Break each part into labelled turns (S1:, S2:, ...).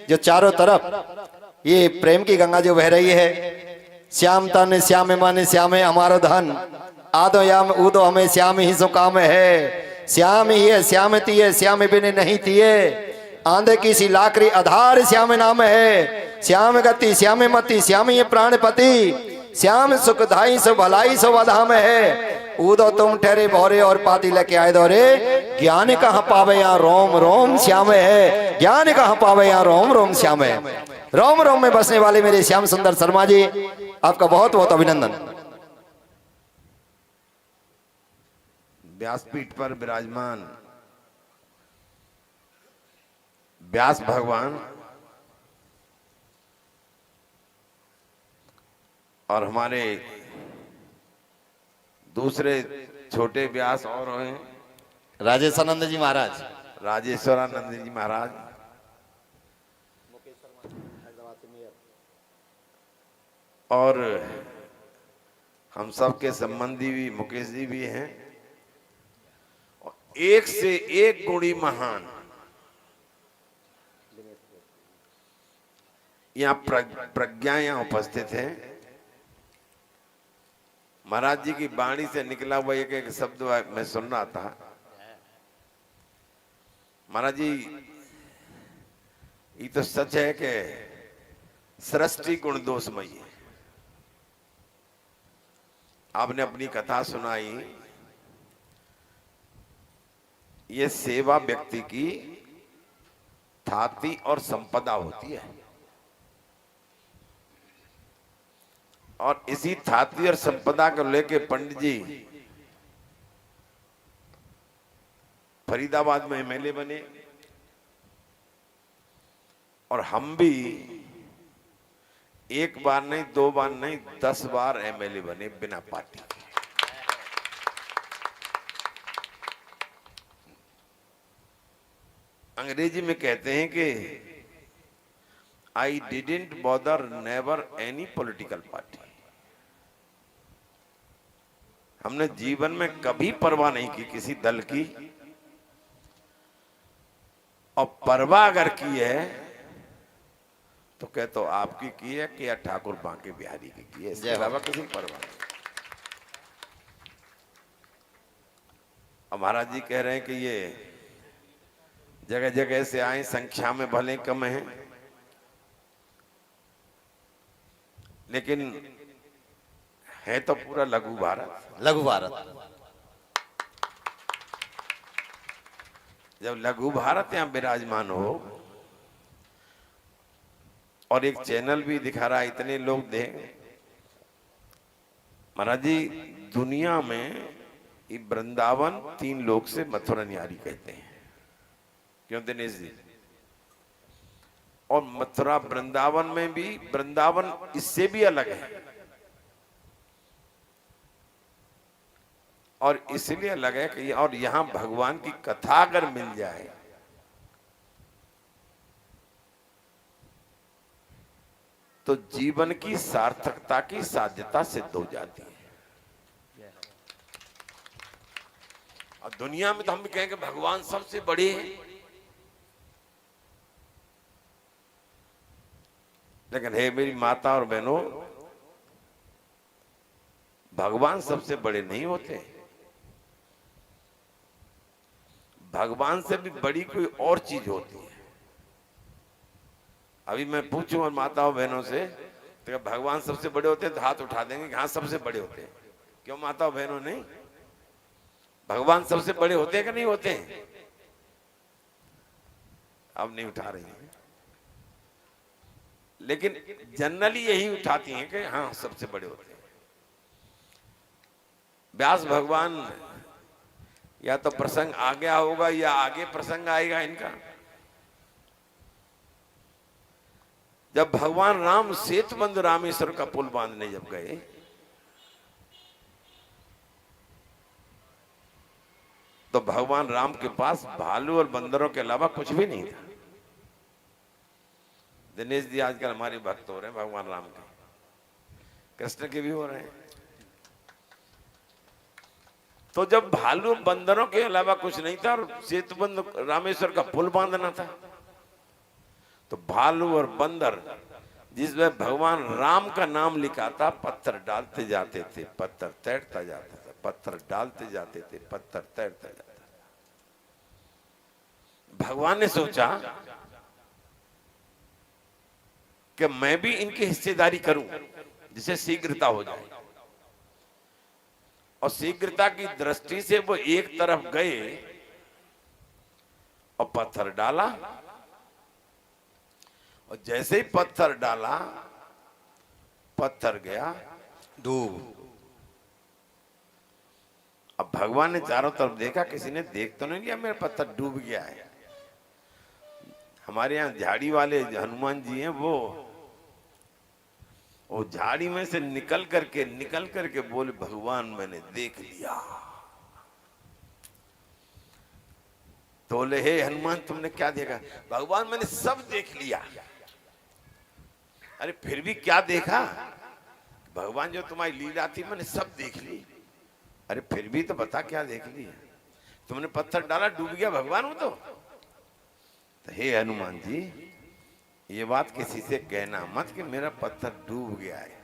S1: जो चारों तरफ ये प्रेम की गंगा जो बह रही है। श्याम तन श्याम मन श्याम हमारो धन, आदो याम ऊदो हमें श्याम ही सो काम है। श्याम ही है श्याम तिये श्याम बिन नहीं तिये, आंधे की सी लाकड़ी आधार श्याम नाम है। श्याम गति श्याम मति श्याम ये प्राणपति, श्याम सुखदाई सो भलाई सो वधाम है। ऊदो तुम ठहरे भौरे और पाती लेके आए दौरे, ज्ञान कहाँ पावे यहाँ रोम रोम श्याम है। ज्ञान कहाँ पावे यहाँ रोम रोम श्याम है। रोम रोम में बसने वाले मेरे श्याम सुंदर शर्मा जी, आपका बहुत बहुत अभिनंदन।
S2: व्यासपीठ पर विराजमान व्यास भगवान और हमारे दूसरे छोटे व्यास और हैं
S1: राजेशानंद जी महाराज,
S2: राजेश्वरानंद जी महाराज, और हम सबके संबंधी भी मुकेश जी भी हैं। एक से एक गुणी महान यहाँ प्रज्ञा यहाँ उपस्थित है। महाराज जी की वाणी से निकला हुआ एक एक शब्द मैं सुन रहा था। महाराज जी, ये तो सच है कि सृष्टि गुण दोषमयी है। आपने अपनी कथा सुनाई, ये सेवा व्यक्ति की थाती और संपदा होती है, और इसी थाती और संपदा को लेके पंडित जी फरीदाबाद में एमएलए बने, और हम भी एक बार नहीं, दो बार नहीं, 10 बार एमएलए बने बिना पार्टी के। अंग्रेजी में कहते हैं कि I didn't bother never any political party. हमने जीवन में कभी परवाह नहीं की किसी दल की, और परवाह अगर की है तो कह तो आपकी की है कि या ठाकुर बांके बिहारी की है, इसके अलावा किसी की परवाह नहीं। अब महाराज जी कह रहे हैं कि ये जगह जगह से आए, संख्या में भले कम है, लेकिन है तो पूरा लघु भारत।
S1: लघु भारत,
S2: जब लघु भारत यहां विराजमान हो और एक चैनल भी दिखा रहा है, इतने लोग देख। महाराज जी, दुनिया में ये वृंदावन 3 लोग से मथुरा न्यारी कहते हैं, क्यों दिनेश जी? और मथुरा वृंदावन में भी, वृंदावन इससे भी अलग है, और इसलिए अलग है कि और यहां भगवान की कथा अगर मिल जाए तो जीवन की सार्थकता की साध्यता सिद्ध हो जाती है। और दुनिया में तो हम भी कहेंगे भगवान सबसे बड़े हैं, लेकिन हे मेरी माता और बहनों, भगवान सबसे बड़े नहीं होते। भगवान से भी बड़ी कोई और चीज होती है। अभी मैं पूछूं और माताओं बहनों से, तो भगवान सबसे बड़े होते हैं तो हाथ उठा देंगे कि हाँ सबसे बड़े होते हैं। क्यों माताओं बहनों? नहीं, भगवान सबसे बड़े होते हैं कि नहीं होते हैं? अब नहीं उठा रही हैं, लेकिन जनरली यही उठाती हैं कि हाँ सबसे बड़े होते हैं। व्यास भगवान, या तो प्रसंग आ गया होगा या आगे प्रसंग आएगा इनका। जब भगवान राम सेतुबंध रामेश्वर का पुल बांधने जब गए, तो भगवान राम के पास भालू और बंदरों के अलावा कुछ भी नहीं था। दिनेश जी आजकल हमारे भक्त हो रहे हैं भगवान राम के, कृष्ण के भी हो रहे हैं। तो जब भालू बंदरों के अलावा कुछ नहीं था और सेतुबंध रामेश्वर का पुल बांधना था, तो भालू और बंदर जिसमें भगवान राम का नाम लिखा था, पत्थर डालते जाते थे, पत्थर तैरता जाता था, पत्थर डालते जाते थे, पत्थर तैरता जाता था। भगवान ने सोचा कि मैं भी इनकी हिस्सेदारी करूं जिससे शीघ्रता हो जाए, और शीघ्रता की दृष्टि से वो एक तरफ गए और पत्थर डाला, और जैसे ही पत्थर डाला पत्थर गया
S1: डूब।
S2: अब भगवान ने चारों तरफ देखा, किसी ने देख तो नहीं लिया मेरा पत्थर डूब गया है। हमारे यहाँ झाड़ी वाले हनुमान जी हैं, वो झाड़ी में से निकल करके बोले, भगवान मैंने देख लिया। तो बोले, हे हनुमान तुमने क्या देखा? भगवान मैंने सब देख लिया। अरे फिर भी क्या देखा? भगवान जो तुम्हारी लीला थी मैंने सब देख ली। अरे फिर भी तो बता क्या देख ली? तुमने पत्थर डाला डूब गया भगवान वो तो हे हनुमान जी, ये बात किसी से कहना मत कि मेरा पत्थर डूब गया है।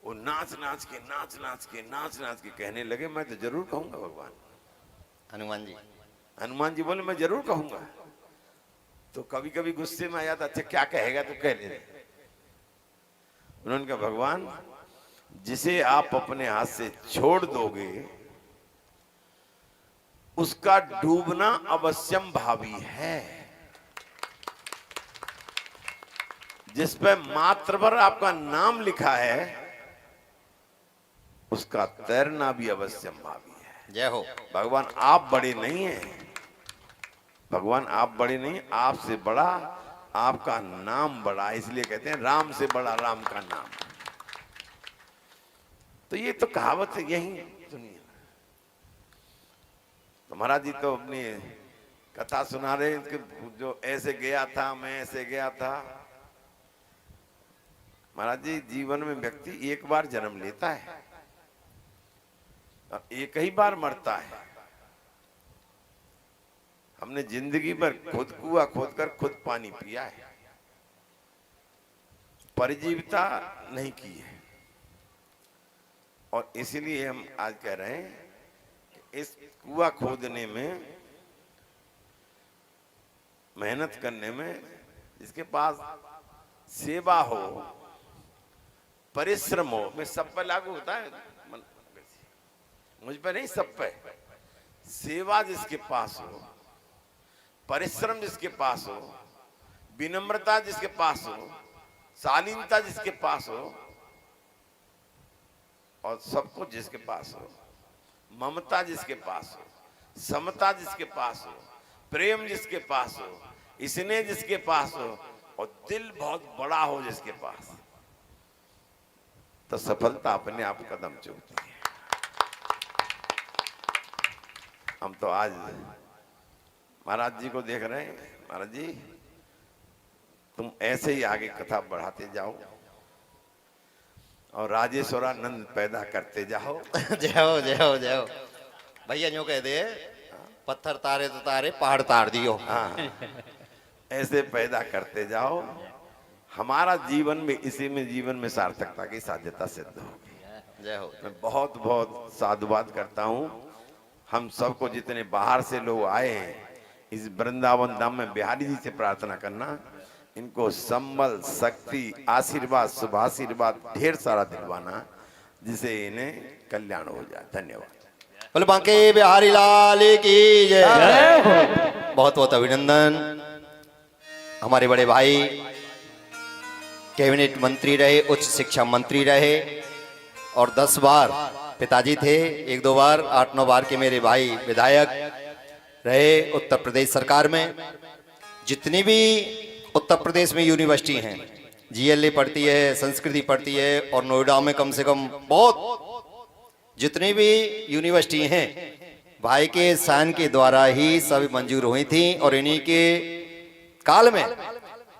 S2: वो नाच नाच के कहने लगे, मैं तो जरूर कहूंगा भगवान। हनुमान जी बोले, मैं जरूर कहूंगा। तो कभी कभी गुस्से में आ जाता, अच्छा क्या कहेगा तो कह ले। उन्होंने कहा, भगवान जिसे आप अपने हाथ से छोड़ दोगे उसका डूबना अवश्यम भावी है। जिस पे मात्र पर आपका नाम लिखा है उसका तैरना भी अवश्यम भावी है।
S1: जय हो।
S2: भगवान आप बड़े नहीं हैं, भगवान आप बड़े नहीं, आपसे बड़ा आपका नाम बड़ा, इसलिए कहते हैं राम से बड़ा राम का नाम। तो ये तो कहावत है, यही सुनिए। तो महाराज जी तो अपनी कथा सुना रहे कि जो ऐसे गया था, मैं ऐसे गया था। महाराज जी, जीवन में व्यक्ति एक बार जन्म लेता है और एक ही बार मरता है। हमने जिंदगी भर खुद कुआं खोदकर खुद पानी पिया है, परिजीविता नहीं की है। और इसीलिए हम आज कह रहे हैं कि इस कुआं खोदने में, मेहनत करने में, जिसके पास सेवा हो, परिश्रम हो, मैं सब पर लागू होता है, मुझ पर नहीं, सब पे। सेवा जिसके पास हो, परिश्रम जिसके पास हो, विनम्रता जिसके पास हो, शालीनता जिसके पास हो, और सब कुछ जिसके पास हो, ममता जिसके पास हो, समता जिसके पास हो, प्रेम जिसके पास हो, स्नेह जिसके पास हो, और दिल बहुत बड़ा हो जिसके पास, तो सफलता अपने आप कदम चूमती है। हम तो आज महाराज जी को देख रहे हैं। महाराज जी, तुम ऐसे ही आगे कथा बढ़ाते जाओ और राजेश्वरानंद पैदा करते जाओ।
S1: जय हो, जय हो, जय हो। भैया यूं कह दे, पत्थर तारे तो तारे, पहाड़ तार दियो।
S2: हाँ, ऐसे पैदा करते जाओ, हमारा जीवन में, इसी में जीवन में सार्थकता की साध्यता सिद्ध होगी।
S1: जय हो।
S2: मैं बहुत बहुत साधुवाद करता हूँ हम सबको, जितने बाहर से लोग आए हैं, इस वृंदावन धाम में बिहारी जी से प्रार्थना करना, इनको संबल, शक्ति, आशीर्वाद, शुभाशीर्वाद ढेर सारा दिलवाना, जिसे इन्हें कल्याण हो जाए। धन्यवाद।
S1: बोले बांके बिहारी लाल की जय। बहुत बहुत अभिनंदन। हमारे बड़े भाई कैबिनेट मंत्री रहे, उच्च शिक्षा मंत्री रहे, और 10 बार पिताजी थे, 1-2 बार, 8-9 बार के मेरे भाई विधायक रहे उत्तर प्रदेश सरकार में। जितनी भी उत्तर प्रदेश में यूनिवर्सिटी हैं, जीएलए पढ़ती है, संस्कृति पढ़ती है, और नोएडा में कम से कम बहुत जितनी भी यूनिवर्सिटी हैं, भाई के साइन के द्वारा ही सभी मंजूर हुई थी। और इन्हीं के काल में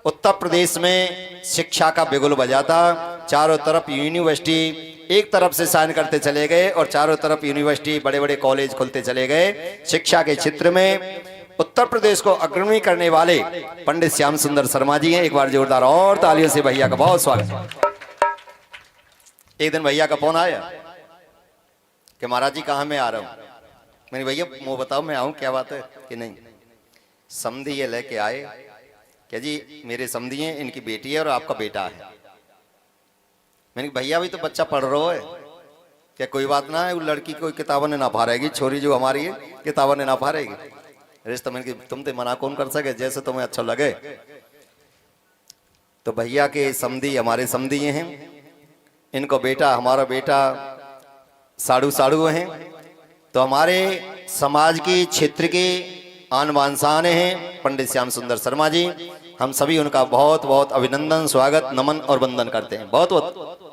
S1: उत्तर प्रदेश में शिक्षा का बिगुल बजा था। चारों तरफ यूनिवर्सिटी, एक तरफ से साइन करते चले गए और चारों तरफ यूनिवर्सिटी, बड़े बड़े कॉलेज खुलते चले गए। शिक्षा के क्षेत्र में उत्तर प्रदेश को अग्रणी करने वाले पंडित श्याम सुंदर शर्मा जी हैं। एक बार जोरदार और तालियों से भैया का बहुत स्वागत। एक दिन भैया का फोन आया कि महाराज जी कहाँ मैं आ रहा हूँ। मैंने भैया मुँह बताओ मैं आऊँ, क्या बात है कि नहीं। समधी ये लेके आए क्या जी मेरे समधी हैं, इनकी बेटी है और आपका बेटा है। मैंने कहा भैया भी तो बच्चा पढ़ रहा है, क्या कोई बात ना है, वो लड़की कोई किताबों ने ना फाड़ेगी, छोरी जो हमारी है किताबों ने ना फाड़ेगी। रिश्ता मैंने तुम तो मना कौन कर सके, जैसे तुम्हें अच्छा लगे। तो भैया के समधी हमारे समधी हैं, इनको बेटा हमारा बेटा साड़ू साड़ू हैं। तो हमारे समाज की क्षेत्र के आन बान शान हैं पंडित श्याम सुंदर शर्मा जी। हम सभी उनका बहुत बहुत अभिनंदन, स्वागत, नमन और वंदन करते हैं। बहुत बहुत